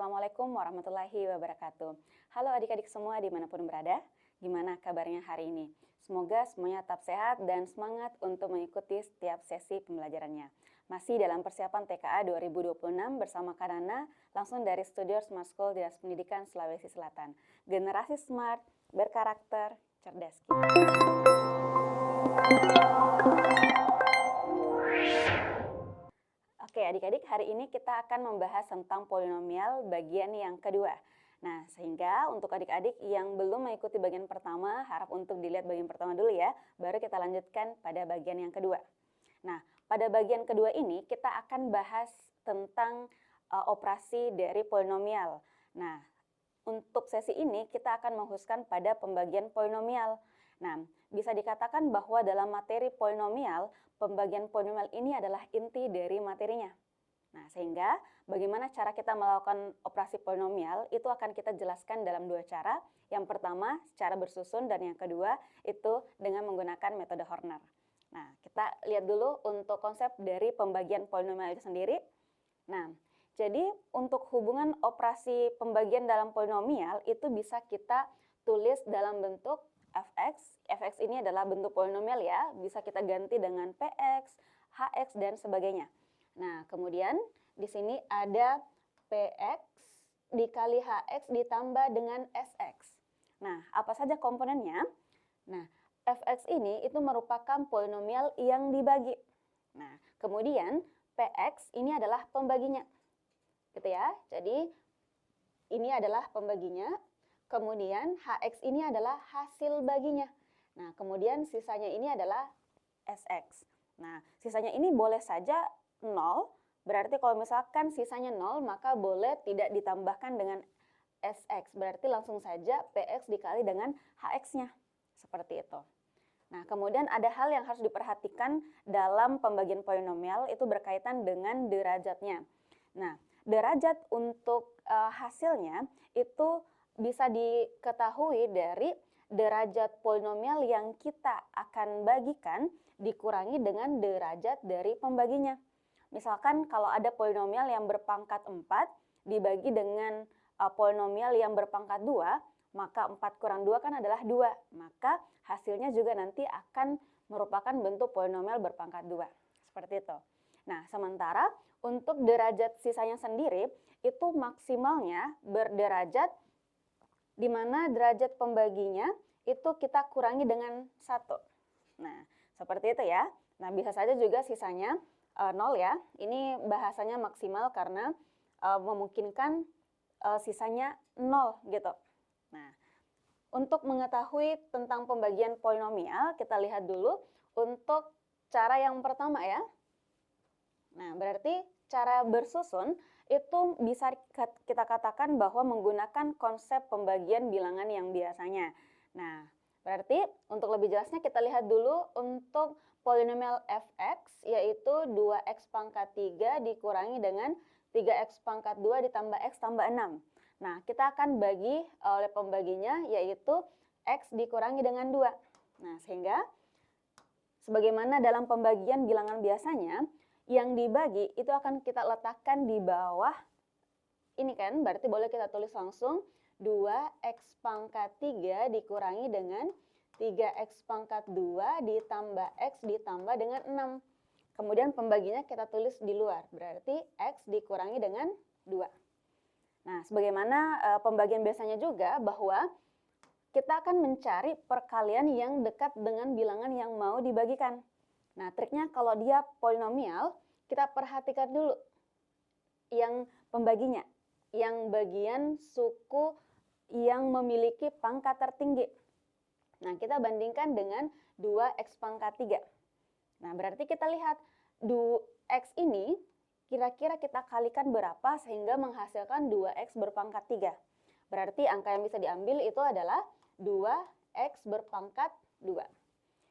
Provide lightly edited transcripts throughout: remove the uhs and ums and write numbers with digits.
Assalamualaikum warahmatullahi wabarakatuh. Halo adik-adik semua dimanapun berada, gimana kabarnya hari ini? Semoga semuanya tetap sehat dan semangat untuk mengikuti setiap sesi pembelajarannya. Masih dalam persiapan TKA 2026 bersama Kanana, langsung dari Studio Smart School Dinas Pendidikan Sulawesi Selatan. Generasi smart, berkarakter, cerdas. Oke adik-adik, hari ini kita akan membahas tentang polinomial bagian yang kedua. Nah, sehingga untuk adik-adik yang belum mengikuti bagian pertama, harap untuk dilihat bagian pertama dulu ya, baru kita lanjutkan pada bagian yang kedua. Nah, pada bagian kedua ini kita akan bahas tentang operasi dari polinomial. Nah, untuk sesi ini kita akan mengkhususkan pada pembagian polinomial. Nah, bisa dikatakan bahwa dalam materi polinomial, pembagian polinomial ini adalah inti dari materinya. Nah, sehingga bagaimana cara kita melakukan operasi polinomial itu akan kita jelaskan dalam dua cara. Yang pertama, secara bersusun, dan yang kedua itu dengan menggunakan metode Horner. Nah, kita lihat dulu untuk konsep dari pembagian polinomial itu sendiri. Nah, jadi untuk hubungan operasi pembagian dalam polinomial itu bisa kita tulis dalam bentuk fx. Fx ini adalah bentuk polinomial ya, bisa kita ganti dengan px, hx, dan sebagainya. Nah, kemudian di sini ada px dikali hx ditambah dengan sx. Nah, apa saja komponennya? Nah, fx ini itu merupakan polinomial yang dibagi. Nah, kemudian px ini adalah pembaginya. Gitu ya. Jadi ini adalah pembaginya. Kemudian hx ini adalah hasil baginya. Nah, kemudian sisanya ini adalah sx. Nah, sisanya ini boleh saja 0, berarti kalau misalkan sisanya 0, maka boleh tidak ditambahkan dengan sx, berarti langsung saja px dikali dengan hx-nya. Seperti itu. Nah, kemudian ada hal yang harus diperhatikan dalam pembagian polinomial, itu berkaitan dengan derajatnya. Nah, derajat untuk hasilnya itu bisa diketahui dari derajat polinomial yang kita akan bagikan dikurangi dengan derajat dari pembaginya. Misalkan kalau ada polinomial yang berpangkat 4 dibagi dengan polinomial yang berpangkat 2, maka 4 kurang 2 kan adalah 2. Maka hasilnya juga nanti akan merupakan bentuk polinomial berpangkat 2. Seperti itu. Nah, sementara untuk derajat sisanya sendiri itu maksimalnya berderajat di mana derajat pembaginya itu kita kurangi dengan 1. Nah, seperti itu ya. Nah, bisa saja juga sisanya 0 ya. Ini bahasanya maksimal karena memungkinkan sisanya 0 gitu. Nah, untuk mengetahui tentang pembagian polinomial, kita lihat dulu untuk cara yang pertama ya. Nah, berarti cara bersusun itu bisa kita katakan bahwa menggunakan konsep pembagian bilangan yang biasanya. Nah, berarti untuk lebih jelasnya kita lihat dulu untuk polinomial fx, yaitu 2x pangkat 3 dikurangi dengan 3x pangkat 2 ditambah x tambah 6. Nah, kita akan bagi oleh pembaginya, yaitu x dikurangi dengan 2. Nah, sehingga sebagaimana dalam pembagian bilangan biasanya, yang dibagi itu akan kita letakkan di bawah ini kan, berarti boleh kita tulis langsung 2x pangkat 3 dikurangi dengan 3x pangkat 2 ditambah x ditambah dengan 6. Kemudian pembaginya kita tulis di luar, berarti x dikurangi dengan 2. Nah, sebagaimana pembagian biasanya juga bahwa kita akan mencari perkalian yang dekat dengan bilangan yang mau dibagikan. Nah, triknya kalau dia polinomial, kita perhatikan dulu yang pembaginya, yang bagian suku yang memiliki pangkat tertinggi. Nah, kita bandingkan dengan 2x pangkat 3. Nah, berarti kita lihat x ini kira-kira kita kalikan berapa sehingga menghasilkan 2x berpangkat 3. Berarti angka yang bisa diambil itu adalah 2x berpangkat 2.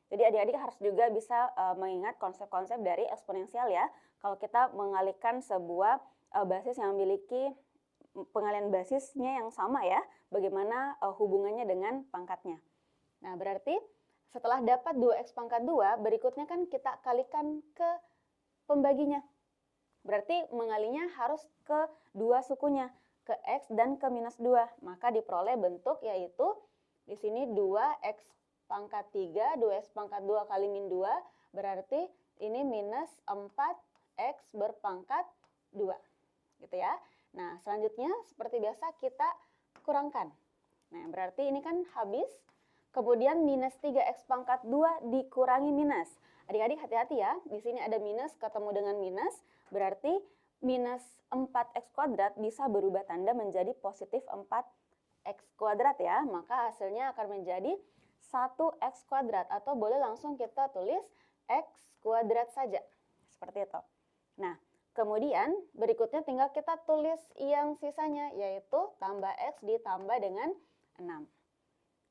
Jadi adik-adik harus juga bisa mengingat konsep-konsep dari eksponensial ya. Kalau kita mengalihkan sebuah basis yang memiliki pengalihan basisnya yang sama ya, bagaimana hubungannya dengan pangkatnya. Nah, berarti setelah dapat 2x pangkat 2, berikutnya kan kita kalikan ke pembaginya. Berarti mengalinya harus ke dua sukunya. ke X dan ke minus 2. Maka diperoleh bentuk yaitu di sini 2X pangkat 3, 2X pangkat 2 kali min 2, berarti ini minus 4X berpangkat 2. Gitu ya. Nah, selanjutnya seperti biasa kita kurangkan. Nah, berarti ini kan habis. Kemudian minus 3X pangkat 2 dikurangi minus. Adik-adik hati-hati ya, di sini ada minus ketemu dengan minus, berarti minus 4X kuadrat bisa berubah tanda menjadi positif 4X kuadrat ya. Maka hasilnya akan menjadi 1X kuadrat atau boleh langsung kita tulis X kuadrat saja. Seperti itu. Nah, kemudian berikutnya tinggal kita tulis yang sisanya yaitu tambah X ditambah dengan 6.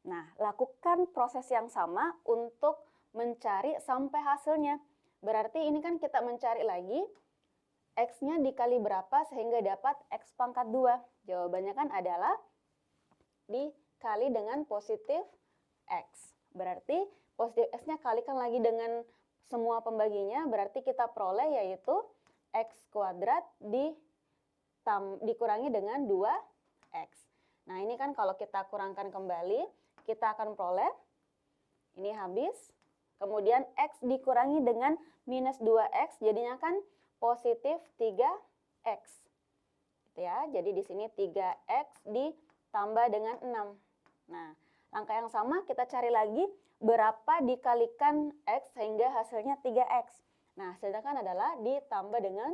Nah, lakukan proses yang sama untuk mencari sampai hasilnya. Berarti ini kan kita mencari lagi X-nya dikali berapa sehingga dapat X pangkat 2. Jawabannya kan adalah dikali dengan positif X. Berarti positif X-nya kalikan lagi dengan semua pembaginya, berarti kita peroleh yaitu X kuadrat dikurangi dengan 2X. Nah, ini kan kalau kita kurangkan kembali, kita akan peroleh, ini habis. Kemudian X dikurangi dengan minus 2X, jadinya kan positif 3X. Gitu ya. Jadi di sini 3X ditambah dengan 6. Nah, langkah yang sama kita cari lagi berapa dikalikan X sehingga hasilnya 3X. Nah, hasilnya kan adalah ditambah dengan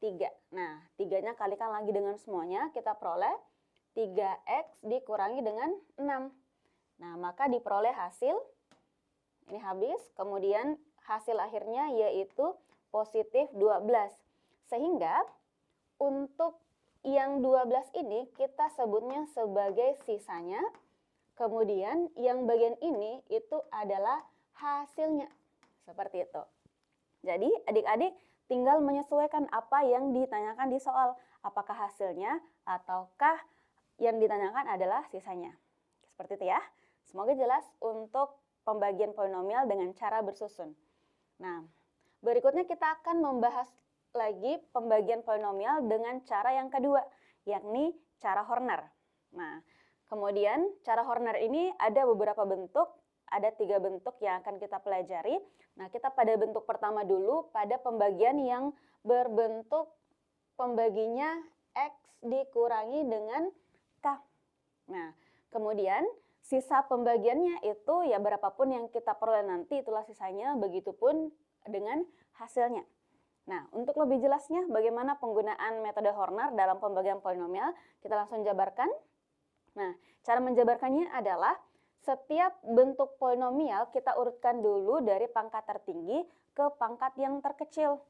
3. Nah, 3-nya kalikan lagi dengan semuanya, kita peroleh 3X dikurangi dengan 6. Nah, maka diperoleh hasil, ini habis, kemudian hasil akhirnya yaitu positif 12. Sehingga untuk yang 12 ini kita sebutnya sebagai sisanya, kemudian yang bagian ini itu adalah hasilnya. Seperti itu. Jadi adik-adik tinggal menyesuaikan apa yang ditanyakan di soal. Apakah hasilnya ataukah yang ditanyakan adalah sisanya. Seperti itu ya. Semoga jelas untuk pembagian polinomial dengan cara bersusun. Nah, berikutnya kita akan membahas lagi pembagian polinomial dengan cara yang kedua, yakni cara Horner. Nah, kemudian cara Horner ini ada beberapa bentuk, ada 3 bentuk yang akan kita pelajari. Nah, kita pada bentuk pertama dulu, pada pembagian yang berbentuk pembaginya X dikurangi dengan K. Nah, kemudian sisa pembagiannya itu ya berapapun yang kita peroleh nanti itulah sisanya, begitupun dengan hasilnya. Nah, untuk lebih jelasnya bagaimana penggunaan metode Horner dalam pembagian polinomial, kita langsung jabarkan. Nah, cara menjabarkannya adalah setiap bentuk polinomial kita urutkan dulu dari pangkat tertinggi ke pangkat yang terkecil.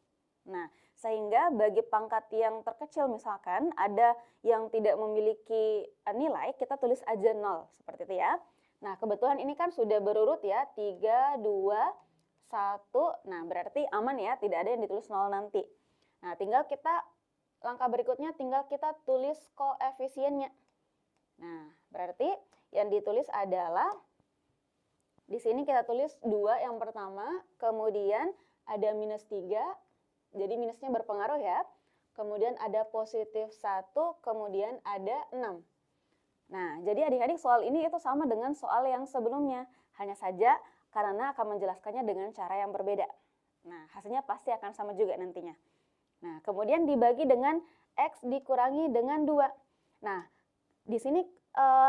Nah, sehingga bagi pangkat yang terkecil misalkan ada yang tidak memiliki nilai, kita tulis aja 0, seperti itu ya. Nah, kebetulan ini kan sudah berurut ya, 3, 2, 1, nah berarti aman ya, tidak ada yang ditulis 0 nanti. Nah, tinggal kita, langkah berikutnya tinggal kita tulis koefisiennya. Nah, berarti yang ditulis adalah, di sini kita tulis 2 yang pertama, kemudian ada minus 3, jadi minusnya berpengaruh ya. Kemudian ada positif 1, kemudian ada 6. Nah, jadi adik-adik soal ini itu sama dengan soal yang sebelumnya. Hanya saja karena akan menjelaskannya dengan cara yang berbeda. Nah, hasilnya pasti akan sama juga nantinya. Nah, kemudian dibagi dengan X dikurangi dengan 2. Nah, di sini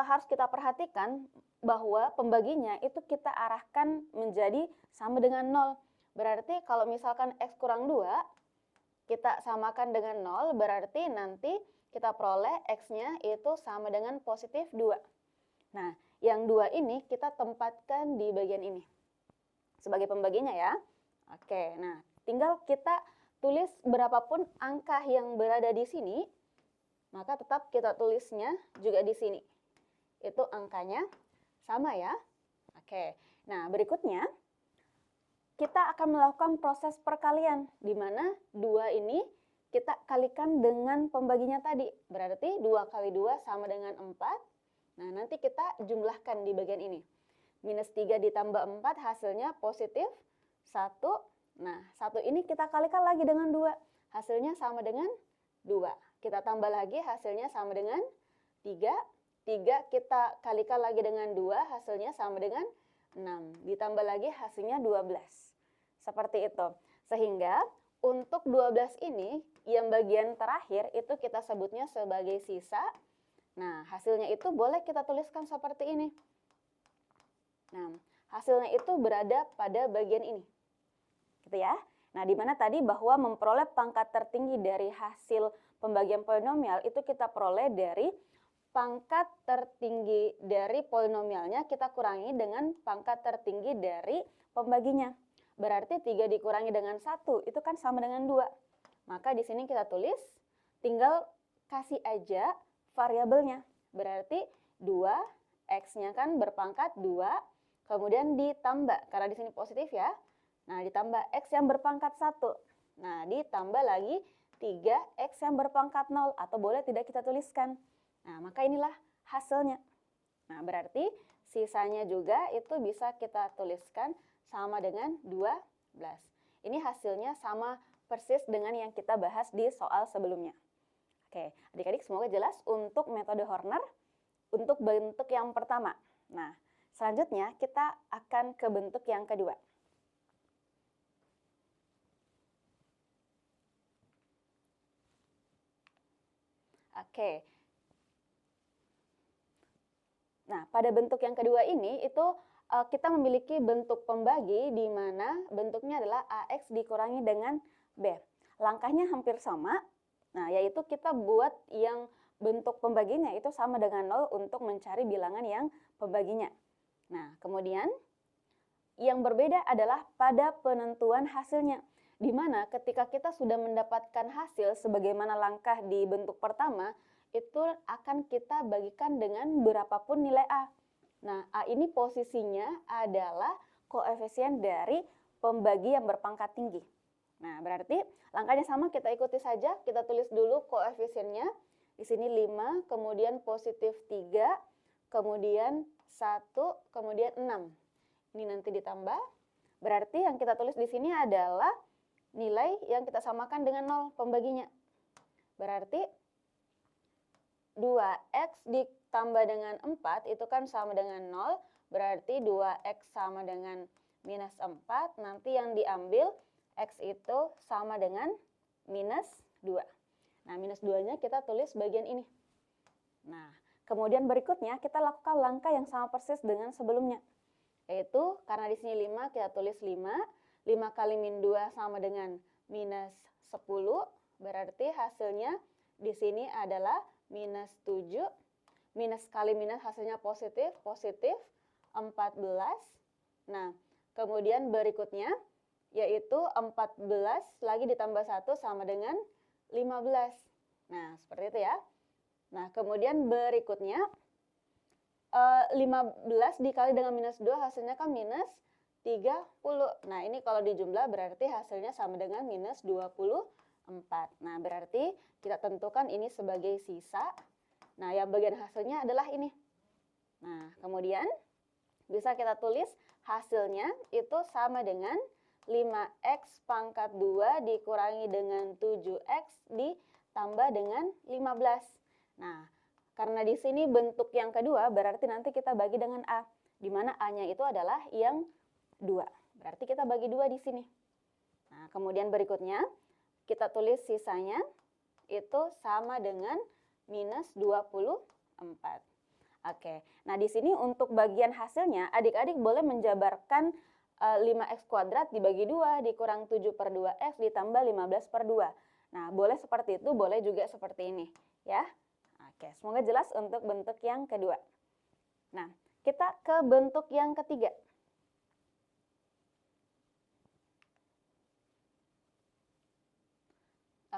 harus kita perhatikan bahwa pembaginya itu kita arahkan menjadi sama dengan 0. Berarti kalau misalkan X kurang 2, kita samakan dengan 0, berarti nanti kita peroleh X-nya itu sama dengan positif 2. Nah, yang 2 ini kita tempatkan di bagian ini sebagai pembaginya ya. Oke, nah tinggal kita tulis berapapun angka yang berada di sini, maka tetap kita tulisnya juga di sini. Itu angkanya sama ya. Oke, nah berikutnya kita akan melakukan proses perkalian, di mana 2 ini kita kalikan dengan pembaginya tadi. Berarti 2 kali 2 sama dengan 4. Nah, nanti kita jumlahkan di bagian ini. Minus 3 ditambah 4 hasilnya positif 1. Nah, 1 ini kita kalikan lagi dengan 2. Hasilnya sama dengan 2. kita tambah lagi hasilnya sama dengan 3. 3 kita kalikan lagi dengan 2, hasilnya sama dengan 6. Ditambah lagi hasilnya 12. Seperti itu. Sehingga untuk 12 ini yang bagian terakhir itu kita sebutnya sebagai sisa. Nah, hasilnya itu boleh kita tuliskan seperti ini. Nah, hasilnya itu berada pada bagian ini. Gitu ya. Nah, di mana tadi bahwa memperoleh pangkat tertinggi dari hasil pembagian polinomial itu kita peroleh dari pangkat tertinggi dari polinomialnya kita kurangi dengan pangkat tertinggi dari pembaginya. Berarti 3 dikurangi dengan 1 itu kan sama dengan 2. Maka di sini kita tulis, tinggal kasih aja variabelnya. Berarti 2, X-nya kan berpangkat 2, kemudian ditambah, karena di sini positif ya. Nah, ditambah X yang berpangkat 1. Nah, ditambah lagi 3X yang berpangkat 0, atau boleh tidak kita tuliskan. Nah, maka inilah hasilnya. Nah, berarti sisanya juga itu bisa kita tuliskan sama dengan 12. Ini hasilnya sama persis dengan yang kita bahas di soal sebelumnya. Oke, adik-adik semoga jelas untuk metode Horner untuk bentuk yang pertama. Nah, selanjutnya kita akan ke bentuk yang kedua. Oke. Nah, pada bentuk yang kedua ini itu kita memiliki bentuk pembagi di mana bentuknya adalah AX dikurangi dengan B. Langkahnya hampir sama. Nah, yaitu kita buat yang bentuk pembaginya itu sama dengan 0 untuk mencari bilangan yang pembaginya. Nah, kemudian yang berbeda adalah pada penentuan hasilnya. Di mana ketika kita sudah mendapatkan hasil sebagaimana langkah di bentuk pertama, itu akan kita bagikan dengan berapapun nilai A. Nah, A ini posisinya adalah koefisien dari pembagi yang berpangkat tinggi. Nah, berarti langkahnya sama, kita ikuti saja. Kita tulis dulu koefisiennya. Di sini 5, kemudian positif 3, kemudian 1, kemudian 6. Ini nanti ditambah. Berarti yang kita tulis di sini adalah nilai yang kita samakan dengan 0 pembaginya. Berarti 2X ditambah dengan 4 itu kan sama dengan 0. Berarti 2X sama dengan minus 4. Nanti yang diambil X itu sama dengan minus 2. Nah, minus 2-nya kita tulis bagian ini. Nah, kemudian berikutnya kita lakukan langkah yang sama persis dengan sebelumnya. Yaitu karena di sini 5, kita tulis 5. 5 kali min 2 sama dengan minus 10. Berarti hasilnya di sini adalah minus 7. Minus kali minus hasilnya positif, positif 14. Nah, kemudian berikutnya yaitu 14 lagi ditambah 1 sama dengan 15. Nah, seperti itu ya. Nah, kemudian berikutnya 15 dikali dengan minus 2 hasilnya kan minus 30. Nah, ini kalau dijumlah berarti hasilnya sama dengan minus 24. Nah, berarti kita tentukan ini sebagai sisa. Nah, yang bagian hasilnya adalah ini. Nah, kemudian bisa kita tulis hasilnya itu sama dengan 5X pangkat 2 dikurangi dengan 7X ditambah dengan 15. Nah, karena di sini bentuk yang kedua berarti nanti kita bagi dengan A. Di mana A-nya itu adalah yang 2. Berarti kita bagi 2 di sini. Nah, kemudian berikutnya kita tulis sisanya itu sama dengan minus 24. Oke. Nah, di sini untuk bagian hasilnya adik-adik boleh menjabarkan 5x kuadrat dibagi 2 dikurang 7 per 2x ditambah 15 per 2. Nah, boleh seperti itu, boleh juga seperti ini ya. Oke, semoga jelas untuk bentuk yang kedua. Nah, kita ke bentuk yang ketiga.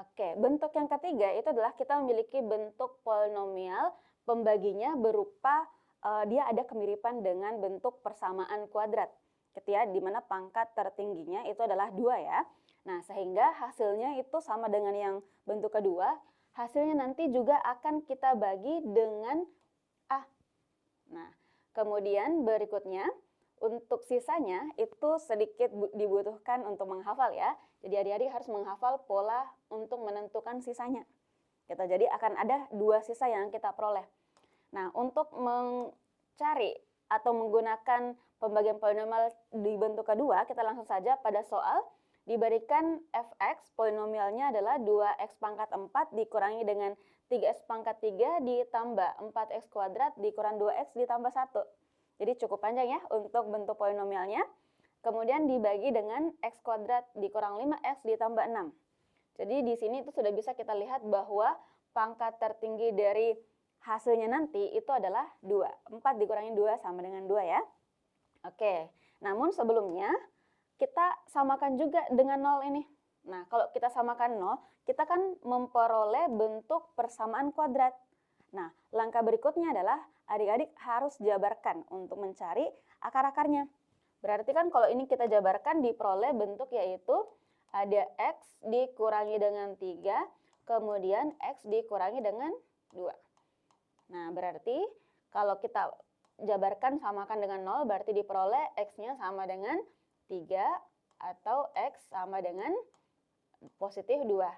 Oke, bentuk yang ketiga itu adalah kita memiliki bentuk polinomial pembaginya berupa dia ada kemiripan dengan bentuk persamaan kuadrat. Ketika di mana pangkat tertingginya itu adalah 2 ya. Nah, sehingga hasilnya itu sama dengan yang bentuk kedua. Hasilnya nanti juga akan kita bagi dengan A. Nah, kemudian berikutnya untuk sisanya itu sedikit dibutuhkan untuk menghafal ya. Jadi adik-adik harus menghafal pola untuk menentukan sisanya. gitu. Jadi akan ada dua sisa yang kita peroleh. Nah, untuk mencari atau menggunakan pembagian polinomial di bentuk kedua, kita langsung saja pada soal diberikan fx, polinomialnya adalah 2x pangkat 4 dikurangi dengan 3x pangkat 3 ditambah 4x kuadrat dikurang 2x ditambah 1. Jadi cukup panjang ya untuk bentuk polinomialnya. Kemudian dibagi dengan x kuadrat dikurang 5x ditambah 6. Jadi di sini itu sudah bisa kita lihat bahwa pangkat tertinggi dari hasilnya nanti itu adalah 2. 4 dikurangi 2 sama dengan 2 ya. Oke, namun sebelumnya kita samakan juga dengan 0 ini. Nah, kalau kita samakan 0, kita kan memperoleh bentuk persamaan kuadrat. Nah, langkah berikutnya adalah adik-adik harus jabarkan untuk mencari akar-akarnya. Berarti kan kalau ini kita jabarkan diperoleh bentuk yaitu ada x dikurangi dengan 3, kemudian x dikurangi dengan 2. Nah, berarti kalau kita jabarkan samakan dengan 0, berarti diperoleh x-nya sama dengan 3 atau x sama dengan positif 2.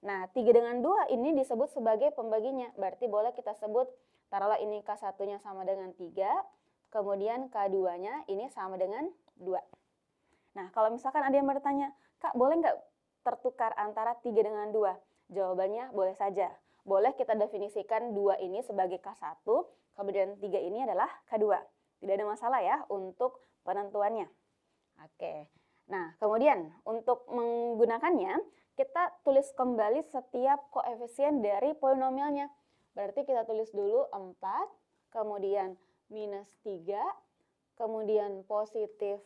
Nah, 3 dengan 2 ini disebut sebagai pembaginya. Berarti boleh kita sebut, taruhlah ini K1-nya sama dengan 3, kemudian K2-nya ini sama dengan 2. Nah, kalau misalkan ada yang bertanya, Kak, boleh nggak tertukar antara 3 dengan 2? Jawabannya boleh saja. Boleh kita definisikan 2 ini sebagai K1, kemudian 3 ini adalah K2. Tidak ada masalah ya untuk penentuannya. Oke. Nah, kemudian untuk menggunakannya, kita tulis kembali setiap koefisien dari polinomialnya. Berarti kita tulis dulu 4, kemudian minus 3, kemudian positif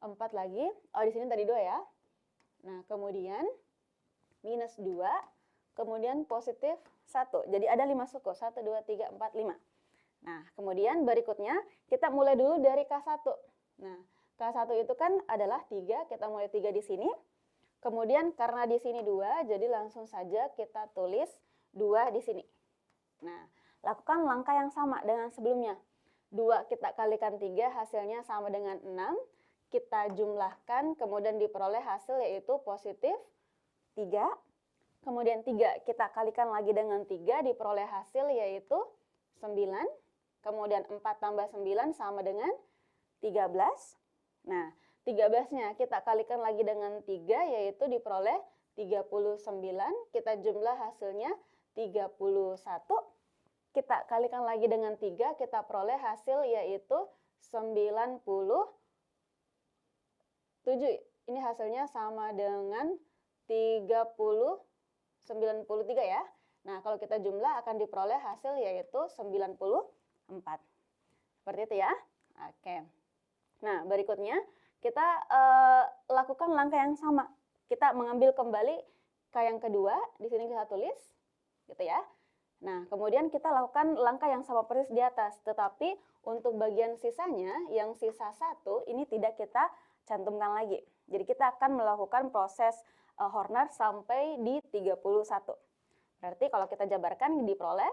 4 lagi. Oh, di sini tadi 2 ya. Nah, kemudian minus 2, kemudian positif 1. Jadi ada 5 suku, 1, 2, 3, 4, 5. Nah, kemudian berikutnya kita mulai dulu dari K1. Nah, K1 itu kan adalah 3, kita mulai 3 di sini. Kemudian karena di sini 2, jadi langsung saja kita tulis 2 di sini. Nah, lakukan langkah yang sama dengan sebelumnya. 2 kita kalikan 3, hasilnya sama dengan 6. Kita jumlahkan, kemudian diperoleh hasil yaitu positif 3. Kemudian 3 kita kalikan lagi dengan 3, diperoleh hasil yaitu 9. Kemudian 4 tambah 9 sama dengan 13. Nah, 13-nya kita kalikan lagi dengan 3, yaitu diperoleh 39. Kita jumlah hasilnya 31. Kita kalikan lagi dengan 3, kita peroleh hasil yaitu 97. Ini hasilnya sama dengan 93 ya. Nah, kalau kita jumlah akan diperoleh hasil yaitu 94. Seperti itu ya. Oke. Nah, berikutnya kita lakukan langkah yang sama. Kita mengambil kembali K yang kedua, di sini kita tulis, gitu ya. Nah, kemudian kita lakukan langkah yang sama persis di atas, tetapi untuk bagian sisanya, yang sisa 1, ini tidak kita cantumkan lagi. Jadi kita akan melakukan proses Horner sampai di 31. Berarti kalau kita jabarkan diperoleh,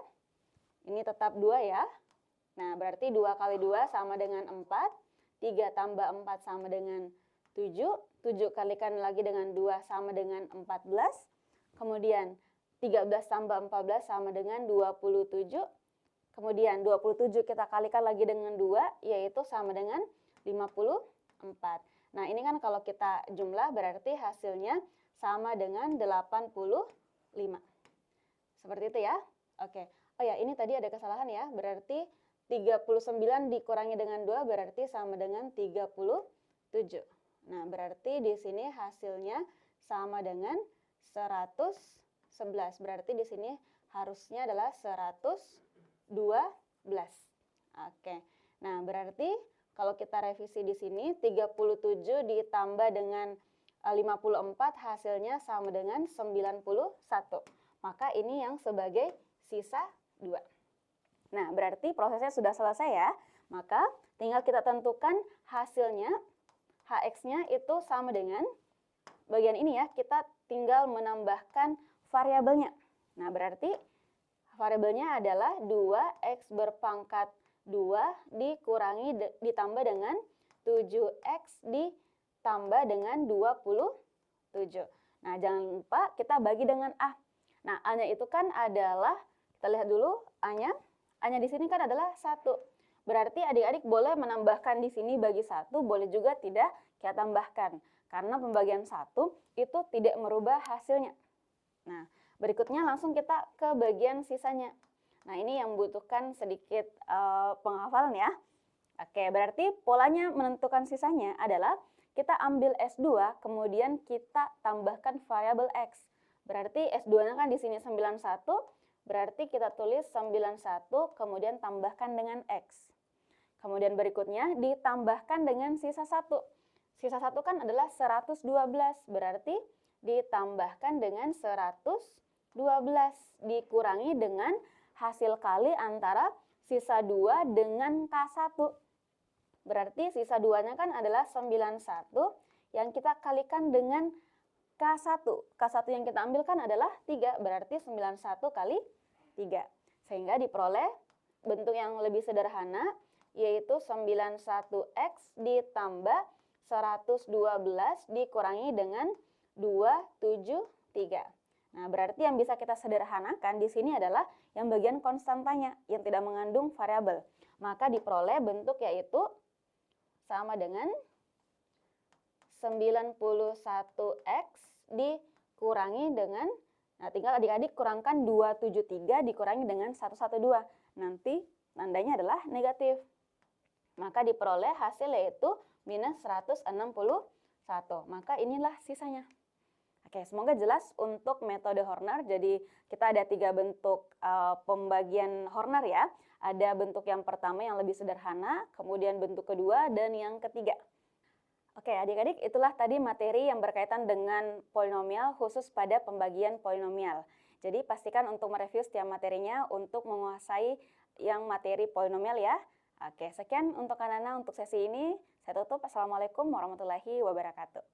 ini tetap 2 ya. Nah, berarti 2 kali 2 sama dengan 4. 3 tambah 4 sama dengan 7. 7 kalikan lagi dengan 2 sama dengan 14. Kemudian 13 tambah 14 sama dengan 27. Kemudian 27 kita kalikan lagi dengan 2, yaitu sama dengan 54. Nah, ini kan kalau kita jumlah berarti hasilnya sama dengan 85. Seperti itu ya. Oke. Oh ya, ini tadi ada kesalahan ya. Berarti 39 dikurangi dengan 2 berarti sama dengan 37. Nah, berarti di sini hasilnya sama dengan 111. Berarti di sini harusnya adalah 112. Oke. Nah, berarti kalau kita revisi di sini 37 ditambah dengan 54 hasilnya sama dengan 91. Maka ini yang sebagai sisa 2. Nah, berarti prosesnya sudah selesai ya. Maka tinggal kita tentukan hasilnya, Hx-nya itu sama dengan bagian ini ya. Kita tinggal menambahkan variabelnya. Nah, berarti variabelnya adalah 2x berpangkat 2 dikurangi ditambah dengan 7x ditambah dengan 27. Nah, jangan lupa kita bagi dengan A. Nah, A-nya itu kan adalah, kita lihat dulu A-nya. A-nya di sini kan adalah 1. Berarti adik-adik boleh menambahkan di sini bagi 1, boleh juga tidak kita tambahkan. Karena pembagian 1 itu tidak merubah hasilnya. Nah, berikutnya langsung kita ke bagian sisanya. Nah, ini yang membutuhkan sedikit penghafalan ya. Oke, berarti polanya menentukan sisanya adalah kita ambil S2, kemudian kita tambahkan variabel X. Berarti S2-nya kan di sini 91, berarti kita tulis 91, kemudian tambahkan dengan X. Kemudian berikutnya ditambahkan dengan sisa 1. Sisa 1 kan adalah 112, berarti ditambahkan dengan 112, dikurangi dengan hasil kali antara sisa 2 dengan K1. Berarti sisa 2-nya kan adalah 91 yang kita kalikan dengan K1. K1 yang kita ambil kan adalah 3, berarti 91 kali 3. Sehingga diperoleh bentuk yang lebih sederhana, yaitu 91X ditambah 112 dikurangi dengan 273. Nah, berarti yang bisa kita sederhanakan di sini adalah yang bagian konstantanya, yang tidak mengandung variabel. Maka diperoleh bentuk yaitu sama dengan 91X dikurangi dengan, nah tinggal adik-adik kurangkan 273 dikurangi dengan 112. Nanti tandanya adalah negatif. Maka diperoleh hasil yaitu minus 161. Maka inilah sisanya. Oke, semoga jelas untuk metode Horner. Jadi kita ada 3 bentuk pembagian Horner ya. Ada bentuk yang pertama yang lebih sederhana, kemudian bentuk kedua, dan yang ketiga. Oke, adik-adik, itulah tadi materi yang berkaitan dengan polinomial khusus pada pembagian polinomial. Jadi pastikan untuk mereview setiap materinya untuk menguasai yang materi polinomial ya. Oke, sekian untuk anak-anak untuk sesi ini. Saya tutup. Assalamualaikum warahmatullahi wabarakatuh.